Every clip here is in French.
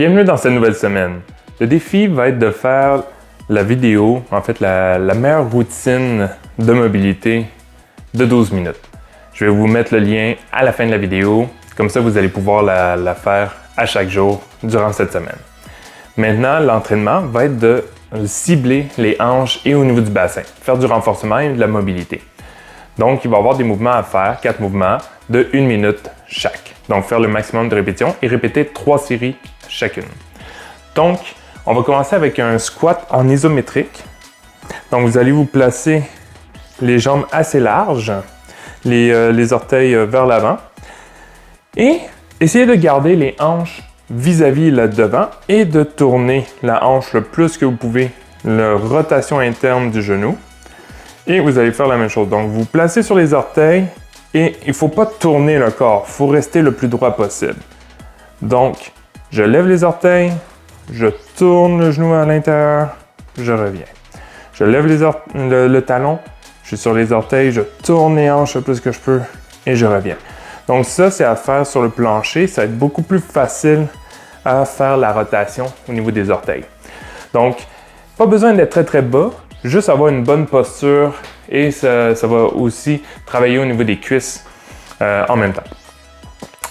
Bienvenue dans cette nouvelle semaine. Le défi va être de faire la vidéo, en fait la meilleure routine de mobilité de 12 minutes. Je vais vous mettre le lien à la fin de la vidéo, comme ça vous allez pouvoir la faire à chaque jour durant cette semaine. Maintenant, l'entraînement va être de cibler les hanches et au niveau du bassin, faire du renforcement et de la mobilité. Donc, il va y avoir des mouvements à faire, 4 mouvements de 1 minute chaque. Donc, faire le maximum de répétitions et répéter 3 séries chacune. Donc, on va commencer avec un squat en isométrique. Donc, vous allez vous placer les jambes assez larges, les orteils vers l'avant et essayez de garder les hanches vis-à-vis là devant et de tourner la hanche le plus que vous pouvez, la rotation interne du genou. Et vous allez faire la même chose. Donc, vous placez sur les orteils et il ne faut pas tourner le corps. Il faut rester le plus droit possible. Donc, je lève les orteils, je tourne le genou à l'intérieur, je reviens. Je lève le talon, je suis sur les orteils, je tourne les hanches le plus que je peux et je reviens. Donc ça, c'est à faire sur le plancher. Ça va être beaucoup plus facile à faire la rotation au niveau des orteils. Donc, pas besoin d'être très très bas, juste avoir une bonne posture et ça va aussi travailler au niveau des cuisses en même temps.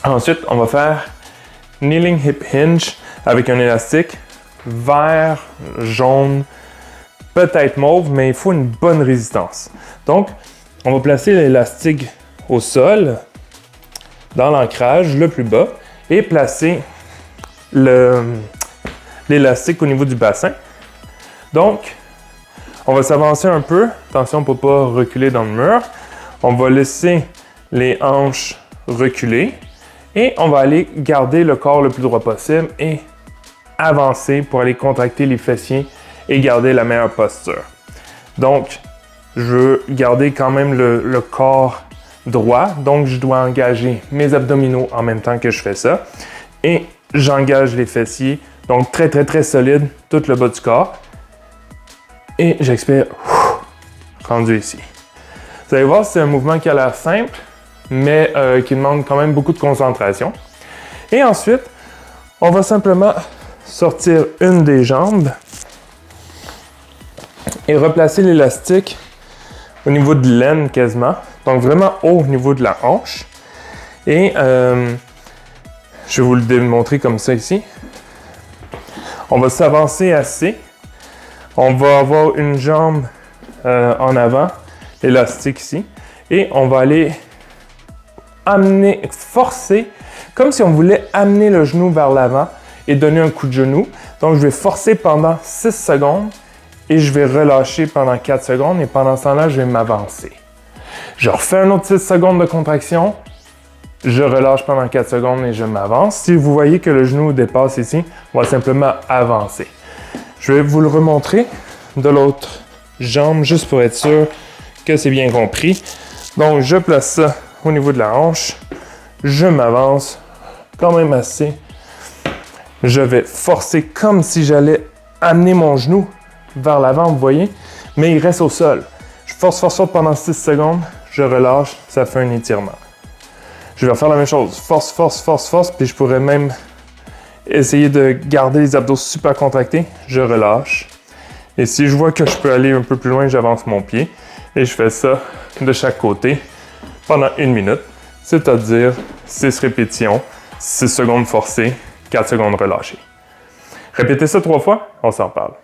Ensuite, on va faire Kneeling Hip Hinge avec un élastique vert, jaune, peut-être mauve, mais il faut une bonne résistance. Donc, on va placer l'élastique au sol, dans l'ancrage le plus bas, et placer l'élastique au niveau du bassin. Donc, on va s'avancer un peu. Attention pour ne pas reculer dans le mur. On va laisser les hanches reculer et on va aller garder le corps le plus droit possible et avancer pour aller contracter les fessiers et garder la meilleure posture. Donc, je veux garder quand même le corps droit. Donc, je dois engager mes abdominaux en même temps que je fais ça. Et j'engage les fessiers. Donc, très, très, très solide, tout le bas du corps. Et j'expire, rendu ici. Vous allez voir, c'est un mouvement qui a l'air simple, mais qui demande quand même beaucoup de concentration. Et ensuite, on va simplement sortir une des jambes et replacer l'élastique au niveau de l'aine quasiment. Donc vraiment haut au niveau de la hanche. Et je vais vous le démontrer comme ça ici. On va s'avancer assez. On va avoir une jambe en avant, élastique ici. Et on va aller amener, forcer, comme si on voulait amener le genou vers l'avant et donner un coup de genou. Donc, je vais forcer pendant 6 secondes et je vais relâcher pendant 4 secondes. Et pendant ce temps-là, je vais m'avancer. Je refais un autre 6 secondes de contraction. Je relâche pendant 4 secondes et je m'avance. Si vous voyez que le genou dépasse ici, on va simplement avancer. Je vais vous le remontrer de l'autre jambe, juste pour être sûr que c'est bien compris. Donc, je place ça au niveau de la hanche. Je m'avance quand même assez. Je vais forcer comme si j'allais amener mon genou vers l'avant, vous voyez, mais il reste au sol. Je force pendant 6 secondes. Je relâche, ça fait un étirement. Je vais faire la même chose. Force, puis je pourrais même essayer de garder les abdos super contractés. Je relâche. Et si je vois que je peux aller un peu plus loin, j'avance mon pied. Et je fais ça de chaque côté pendant 1 minute. C'est-à-dire 6 répétitions, 6 secondes forcées, 4 secondes relâchées. Répétez ça 3 fois, on s'en parle.